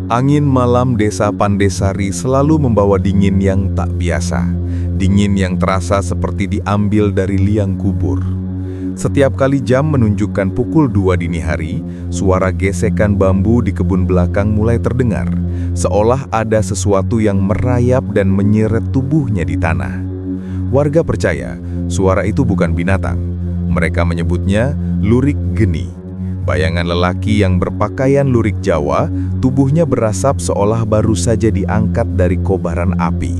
Angin malam desa Pandesari selalu membawa dingin yang tak biasa. Dingin yang terasa seperti diambil dari liang kubur. Setiap kali jam menunjukkan pukul 2 dini hari, suara gesekan bambu di kebun belakang mulai terdengar, seolah ada sesuatu yang merayap dan menyeret tubuhnya di tanah. Warga percaya suara itu bukan binatang. Mereka menyebutnya lurik geni. Bayangan lelaki yang berpakaian lurik Jawa, tubuhnya berasap seolah baru saja diangkat dari kobaran api.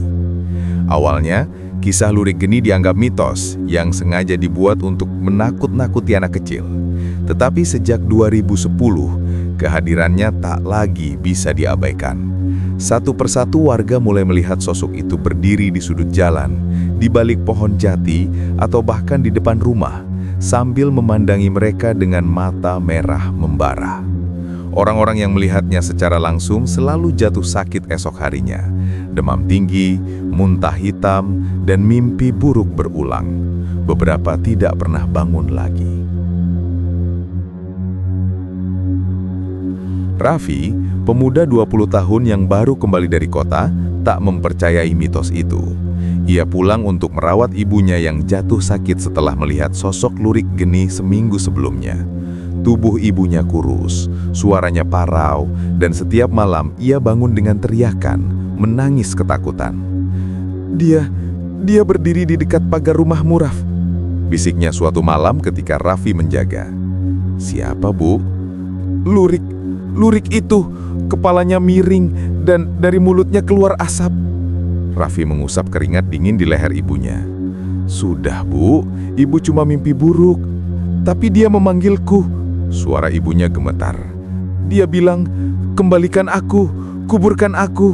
Awalnya, kisah lurik geni dianggap mitos yang sengaja dibuat untuk menakut-nakuti anak kecil. Tetapi sejak 2010, kehadirannya tak lagi bisa diabaikan. Satu persatu warga mulai melihat sosok itu berdiri di sudut jalan, di balik pohon jati, atau bahkan di depan rumah, sambil memandangi mereka dengan mata merah membara. Orang-orang yang melihatnya secara langsung selalu jatuh sakit esok harinya. Demam tinggi, muntah hitam, dan mimpi buruk berulang. Beberapa tidak pernah bangun lagi. Raffi, pemuda 20 tahun yang baru kembali dari kota, tak mempercayai mitos itu. Ia pulang untuk merawat ibunya yang jatuh sakit setelah melihat sosok lurik geni seminggu sebelumnya. Tubuh ibunya kurus, suaranya parau, dan setiap malam ia bangun dengan teriakan, menangis ketakutan. Dia berdiri di dekat pagar rumah Muraf, bisiknya suatu malam ketika Raffi menjaga. Siapa, Bu? Lurik itu, kepalanya miring dan dari mulutnya keluar asap. Raffi mengusap keringat dingin di leher ibunya. Sudah, Bu, ibu cuma mimpi buruk. Tapi dia memanggilku. Suara ibunya gemetar. Dia bilang, kembalikan aku, kuburkan aku.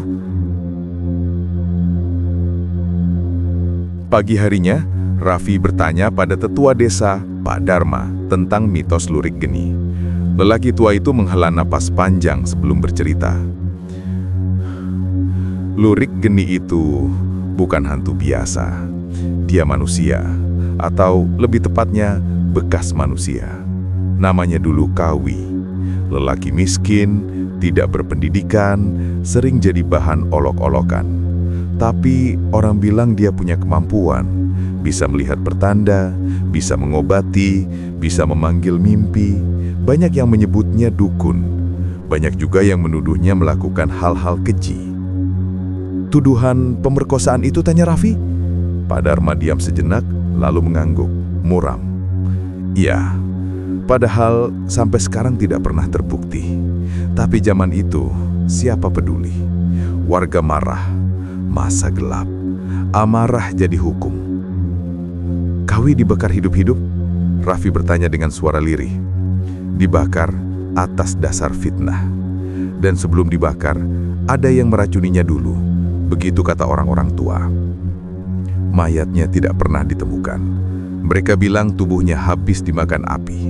Pagi harinya, Raffi bertanya pada tetua desa, Pak Dharma, tentang mitos lurik geni. Lelaki tua itu menghela napas panjang sebelum bercerita. Lurik geni itu bukan hantu biasa. Dia manusia, atau lebih tepatnya bekas manusia. Namanya dulu Kawi. Lelaki miskin, tidak berpendidikan, sering jadi bahan olok-olokan. Tapi orang bilang dia punya kemampuan, bisa melihat pertanda, bisa mengobati, bisa memanggil mimpi. Banyak yang menyebutnya dukun. Banyak juga yang menuduhnya melakukan hal-hal keji. Tuduhan pemerkosaan itu, tanya Raffi. Pak Dharma diam sejenak, lalu mengangguk, muram. Iya, padahal sampai sekarang tidak pernah terbukti. Tapi zaman itu, siapa peduli? Warga marah, masa gelap, amarah jadi hukum. Kawi dibakar hidup-hidup? Raffi bertanya dengan suara lirih. Dibakar atas dasar fitnah. Dan sebelum dibakar, ada yang meracuninya dulu. Begitu kata orang-orang tua. Mayatnya tidak pernah ditemukan. Mereka bilang tubuhnya habis dimakan api.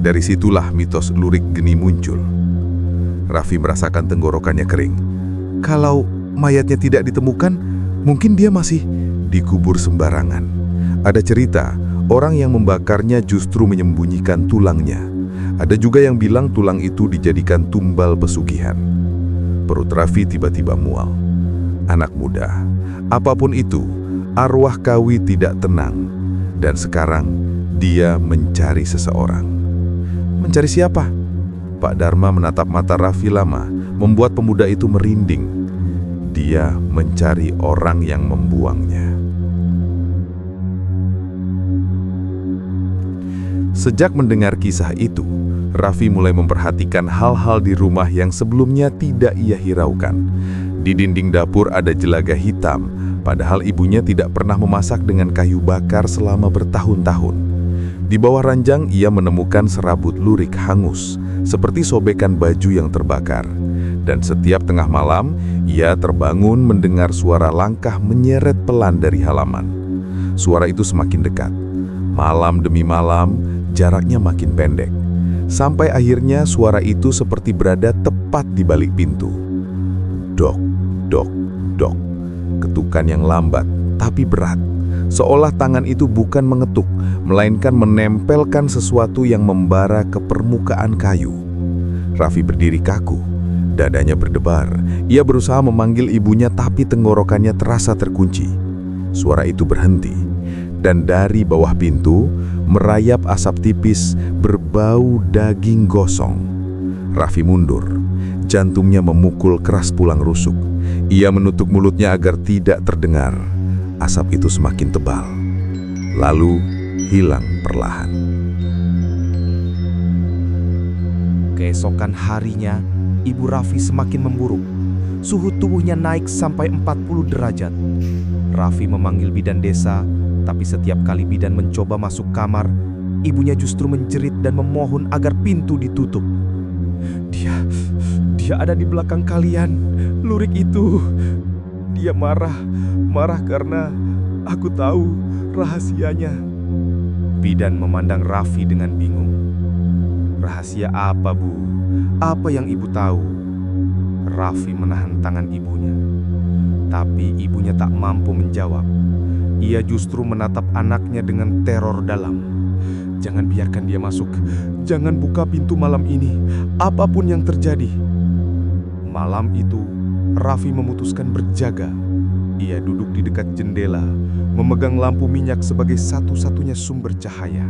Dari situlah mitos lurik geni muncul. Raffi merasakan tenggorokannya kering. Kalau mayatnya tidak ditemukan, mungkin dia masih dikubur sembarangan. Ada cerita, orang yang membakarnya justru menyembunyikan tulangnya. Ada juga yang bilang tulang itu dijadikan tumbal pesugihan. Perut Raffi tiba-tiba mual. Anak muda, apapun itu, arwah Kawi tidak tenang. Dan sekarang, dia mencari seseorang. Mencari siapa? Pak Dharma menatap mata Raffi lama, membuat pemuda itu merinding. Dia mencari orang yang membuangnya. Sejak mendengar kisah itu, Raffi mulai memperhatikan hal-hal di rumah yang sebelumnya tidak ia hiraukan. Di dinding dapur ada jelaga hitam, padahal ibunya tidak pernah memasak dengan kayu bakar selama bertahun-tahun. Di bawah ranjang ia menemukan serabut lurik hangus, seperti sobekan baju yang terbakar. Dan setiap tengah malam, ia terbangun mendengar suara langkah menyeret pelan dari halaman. Suara itu semakin dekat. Malam demi malam, jaraknya makin pendek. Sampai akhirnya suara itu seperti berada tepat di balik pintu. Dok, dok, dok. Ketukan yang lambat, tapi berat. Seolah tangan itu bukan mengetuk, melainkan menempelkan sesuatu yang membara ke permukaan kayu. Raffi berdiri kaku. Dadanya berdebar. Ia berusaha memanggil ibunya tapi tenggorokannya terasa terkunci. Suara itu berhenti, dan dari bawah pintu merayap asap tipis berbau daging gosong. Raffi mundur. Jantungnya memukul keras pulang rusuk. Ia menutup mulutnya agar tidak terdengar. Asap itu semakin tebal, lalu hilang perlahan. Keesokan harinya, Ibu Raffi semakin memburuk. Suhu tubuhnya naik sampai 40 derajat. Raffi memanggil bidan desa, tapi setiap kali bidan mencoba masuk kamar, ibunya justru menjerit dan memohon agar pintu ditutup. Dia ada di belakang kalian, lurik itu. Dia marah karena aku tahu rahasianya. Bidan memandang Raffi dengan bingung. Rahasia apa, Bu? Apa yang ibu tahu? Raffi menahan tangan ibunya. Tapi ibunya tak mampu menjawab. Ia justru menatap anaknya dengan teror dalam. Jangan biarkan dia masuk. Jangan buka pintu malam ini, apapun yang terjadi. Malam itu, Raffi memutuskan berjaga. Ia duduk di dekat jendela, memegang lampu minyak sebagai satu-satunya sumber cahaya.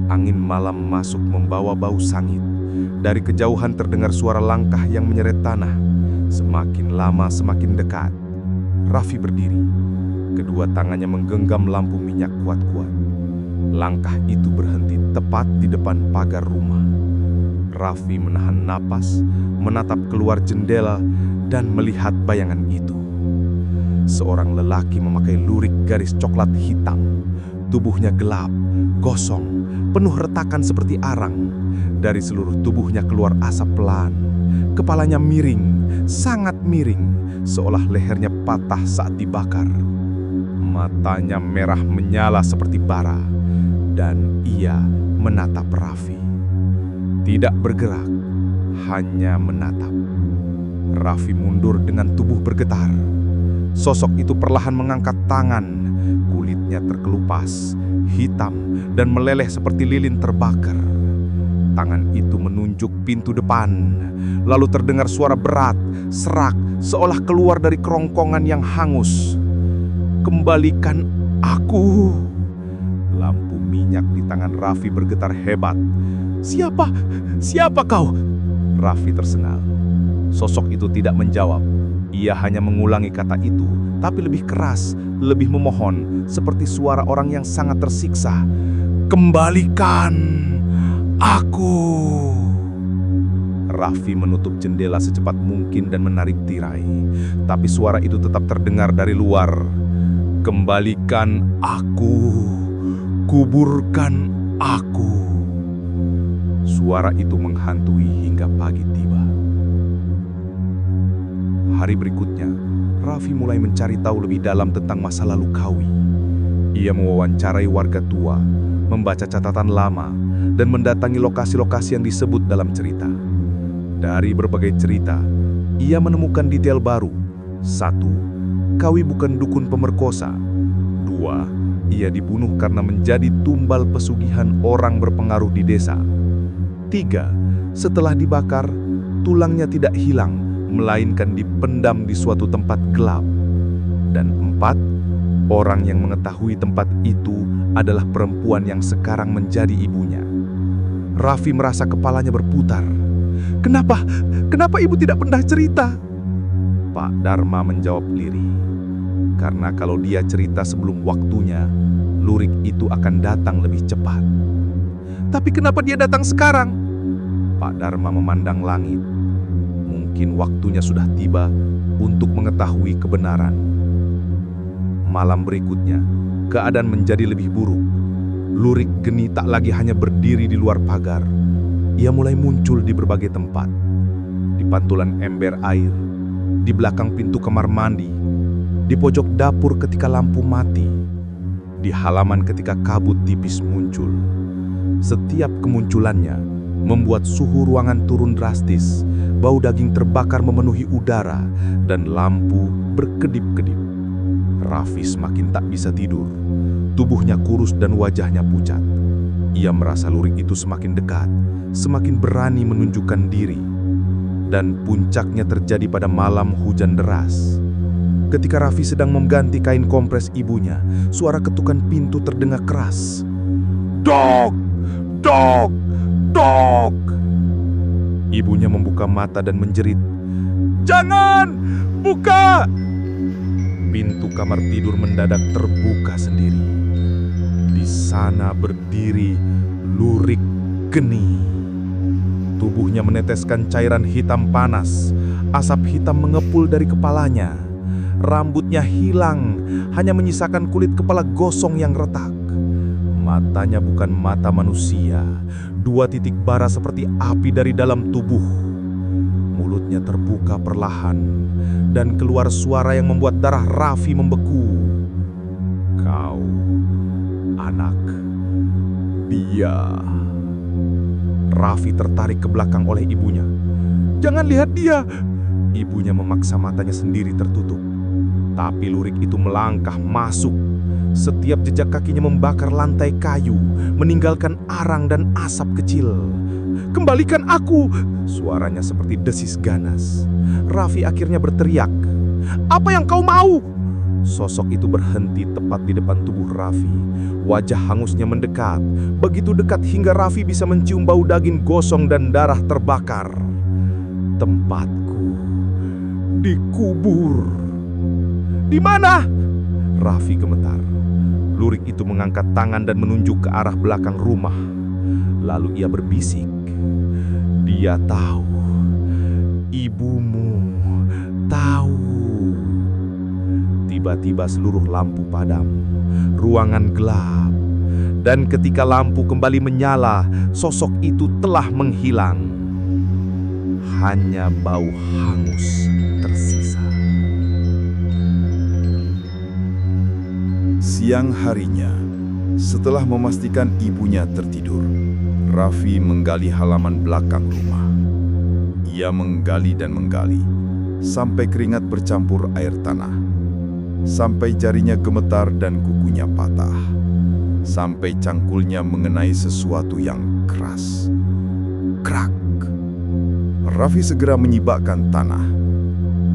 Angin malam masuk membawa bau sangit. Dari kejauhan terdengar suara langkah yang menyeret tanah. Semakin lama semakin dekat. Raffi berdiri. Kedua tangannya menggenggam lampu minyak kuat-kuat. Langkah itu berhenti tepat di depan pagar rumah. Raffi menahan napas, menatap keluar jendela, dan melihat bayangan itu. Seorang lelaki memakai lurik garis coklat hitam. Tubuhnya gelap, gosong, penuh retakan seperti arang. Dari seluruh tubuhnya keluar asap pelan. Kepalanya miring, sangat miring, seolah lehernya patah saat dibakar. Matanya merah menyala seperti bara, dan ia menatap Raffi. Tidak bergerak, hanya menatap. Raffi mundur dengan tubuh bergetar. Sosok itu perlahan mengangkat tangan. Kulitnya terkelupas, hitam, dan meleleh seperti lilin terbakar. Tangan itu menunjuk pintu depan. Lalu terdengar suara berat, serak, seolah keluar dari kerongkongan yang hangus. Kembalikan aku. Lampu minyak di tangan Raffi bergetar hebat. Siapa kau? Raffi tersengal. Sosok itu tidak menjawab. Ia hanya mengulangi kata itu, tapi lebih keras, lebih memohon, seperti suara orang yang sangat tersiksa. Kembalikan aku. Raffi menutup jendela secepat mungkin dan menarik tirai, tapi suara itu tetap terdengar dari luar. Kembalikan aku, kuburkan aku. Suara itu menghantui hingga pagi tiba. Hari berikutnya, Raffi mulai mencari tahu lebih dalam tentang masa lalu Kawi. Ia mewawancarai warga tua, membaca catatan lama, dan mendatangi lokasi-lokasi yang disebut dalam cerita. Dari berbagai cerita, ia menemukan detail baru. 1. Kawi bukan dukun pemerkosa. 2. Ia dibunuh karena menjadi tumbal pesugihan orang berpengaruh di desa. 3. Setelah dibakar, tulangnya tidak hilang, melainkan dipendam di suatu tempat gelap. Dan 4, orang yang mengetahui tempat itu adalah perempuan yang sekarang menjadi ibunya. Raffi merasa kepalanya berputar. Kenapa ibu tidak pernah cerita? Pak Dharma menjawab lirih. Karena kalau dia cerita sebelum waktunya, lurik itu akan datang lebih cepat. Tapi kenapa dia datang sekarang? Pak Dharma memandang langit. Mungkin waktunya sudah tiba untuk mengetahui kebenaran. Malam berikutnya, keadaan menjadi lebih buruk. Lurik geni tak lagi hanya berdiri di luar pagar. Ia mulai muncul di berbagai tempat. Di pantulan ember air, di belakang pintu kamar mandi, di pojok dapur ketika lampu mati, di halaman ketika kabut tipis muncul. Setiap kemunculannya membuat suhu ruangan turun drastis. Bau daging terbakar memenuhi udara dan lampu berkedip-kedip. Raffi semakin tak bisa tidur. Tubuhnya kurus dan wajahnya pucat. Ia merasa lurik itu semakin dekat, semakin berani menunjukkan diri. Dan puncaknya terjadi pada malam hujan deras. Ketika Raffi sedang mengganti kain kompres ibunya, suara ketukan pintu terdengar keras. "Dok! Dok! Dok!" Ibunya membuka mata dan menjerit, "Jangan! Buka!" Pintu kamar tidur mendadak terbuka sendiri. Di sana berdiri Lurik Geni. Tubuhnya meneteskan cairan hitam panas. Asap hitam mengepul dari kepalanya. Rambutnya hilang, hanya menyisakan kulit kepala gosong yang retak. Matanya bukan mata manusia. 2 titik bara seperti api dari dalam tubuh. Mulutnya terbuka perlahan dan keluar suara yang membuat darah Raffi membeku. "Kau, anak, dia." Raffi tertarik ke belakang oleh ibunya. "Jangan lihat dia!" Ibunya memaksa matanya sendiri tertutup. Tapi Lurik itu melangkah masuk. Setiap jejak kakinya membakar lantai kayu, meninggalkan arang dan asap kecil. "Kembalikan aku!" Suaranya seperti desis ganas. Raffi akhirnya berteriak, "Apa yang kau mau?" Sosok itu berhenti tepat di depan tubuh Raffi. Wajah hangusnya mendekat, begitu dekat hingga Raffi bisa mencium bau daging gosong dan darah terbakar. "Tempatku dikubur." "Di mana?" Raffi gemetar. Lurik itu mengangkat tangan dan menunjuk ke arah belakang rumah. Lalu ia berbisik, "Dia tahu. Ibumu tahu." Tiba-tiba seluruh lampu padam, ruangan gelap, dan ketika lampu kembali menyala, sosok itu telah menghilang. Hanya bau hangus tersisa. Siang harinya, setelah memastikan ibunya tertidur, Raffi menggali halaman belakang rumah. Ia menggali dan menggali, sampai keringat bercampur air tanah. Sampai jarinya gemetar dan kukunya patah. Sampai cangkulnya mengenai sesuatu yang keras. Krak! Raffi segera menyibakkan tanah.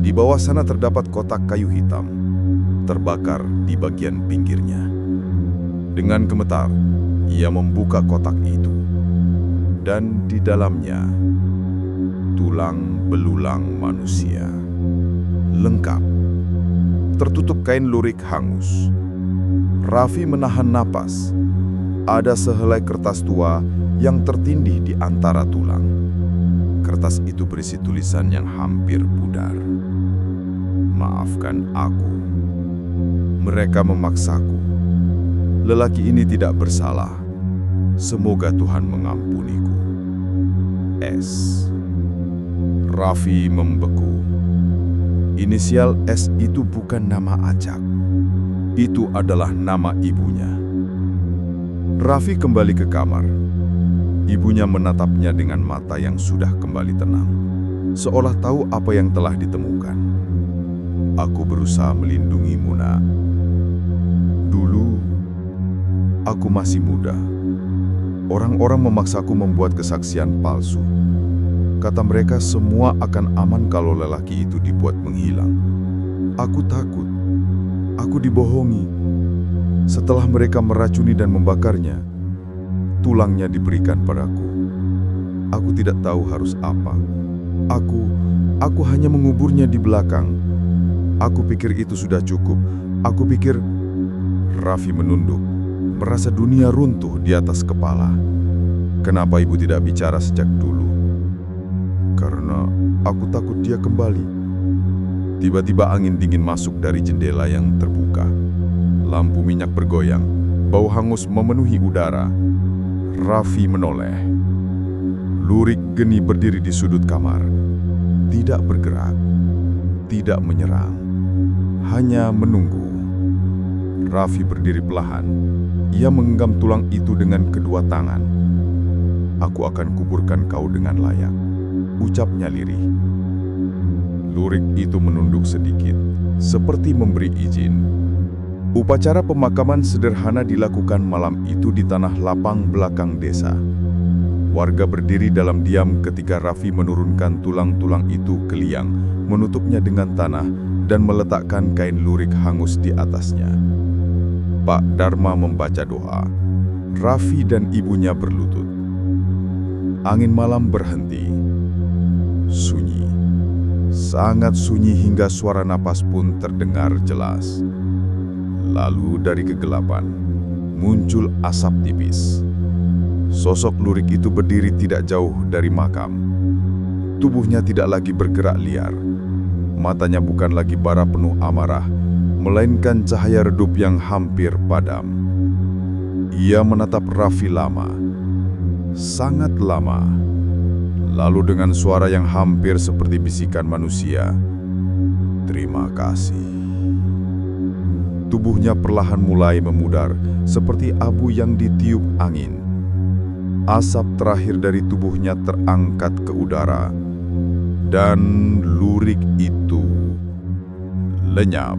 Di bawah sana terdapat kotak kayu hitam, terbakar di bagian pinggirnya. Dengan gemetar, ia membuka kotak itu. Dan di dalamnya, tulang belulang manusia. Lengkap. Tertutup kain lurik hangus. Raffi menahan napas. Ada sehelai kertas tua yang tertindih di antara tulang. Kertas itu berisi tulisan yang hampir pudar. "Maafkan aku. Mereka memaksaku. Lelaki ini tidak bersalah. Semoga Tuhan mengampuniku. S." Raffi membeku. Inisial S itu bukan nama acak. Itu adalah nama ibunya. Raffi kembali ke kamar. Ibunya menatapnya dengan mata yang sudah kembali tenang, seolah tahu apa yang telah ditemukan. "Aku berusaha melindungimu, nak. Dulu, aku masih muda. Orang-orang memaksaku membuat kesaksian palsu. Kata mereka semua akan aman kalau lelaki itu dibuat menghilang. Aku takut. Aku dibohongi. Setelah mereka meracuni dan membakarnya, tulangnya diberikan padaku. Aku tidak tahu harus apa. Aku hanya menguburnya di belakang. Aku pikir itu sudah cukup. Aku pikir..." Raffi menunduk, merasa dunia runtuh di atas kepala. "Kenapa ibu tidak bicara sejak dulu?" "Karena aku takut dia kembali." Tiba-tiba angin dingin masuk dari jendela yang terbuka. Lampu minyak bergoyang, bau hangus memenuhi udara. Raffi menoleh. Lurik Geni berdiri di sudut kamar. Tidak bergerak, tidak menyerang, hanya menunggu. Raffi berdiri perlahan. Ia menggenggam tulang itu dengan kedua tangan. "Aku akan kuburkan kau dengan layak," ucapnya lirih. Lurik itu menunduk sedikit, seperti memberi izin. Upacara pemakaman sederhana dilakukan malam itu di tanah lapang belakang desa. Warga berdiri dalam diam ketika Raffi menurunkan tulang-tulang itu ke liang, menutupnya dengan tanah, dan meletakkan kain lurik hangus di atasnya. Pak Dharma membaca doa. Raffi dan ibunya berlutut. Angin malam berhenti. Sunyi. Sangat sunyi hingga suara napas pun terdengar jelas. Lalu dari kegelapan, muncul asap tipis. Sosok lurik itu berdiri tidak jauh dari makam. Tubuhnya tidak lagi bergerak liar. Matanya bukan lagi bara penuh amarah, melainkan cahaya redup yang hampir padam. Ia menatap Raffi lama, sangat lama. Lalu dengan suara yang hampir seperti bisikan manusia, "Terima kasih." Tubuhnya perlahan mulai memudar, seperti abu yang ditiup angin. Asap terakhir dari tubuhnya terangkat ke udara, dan lurik itu lenyap.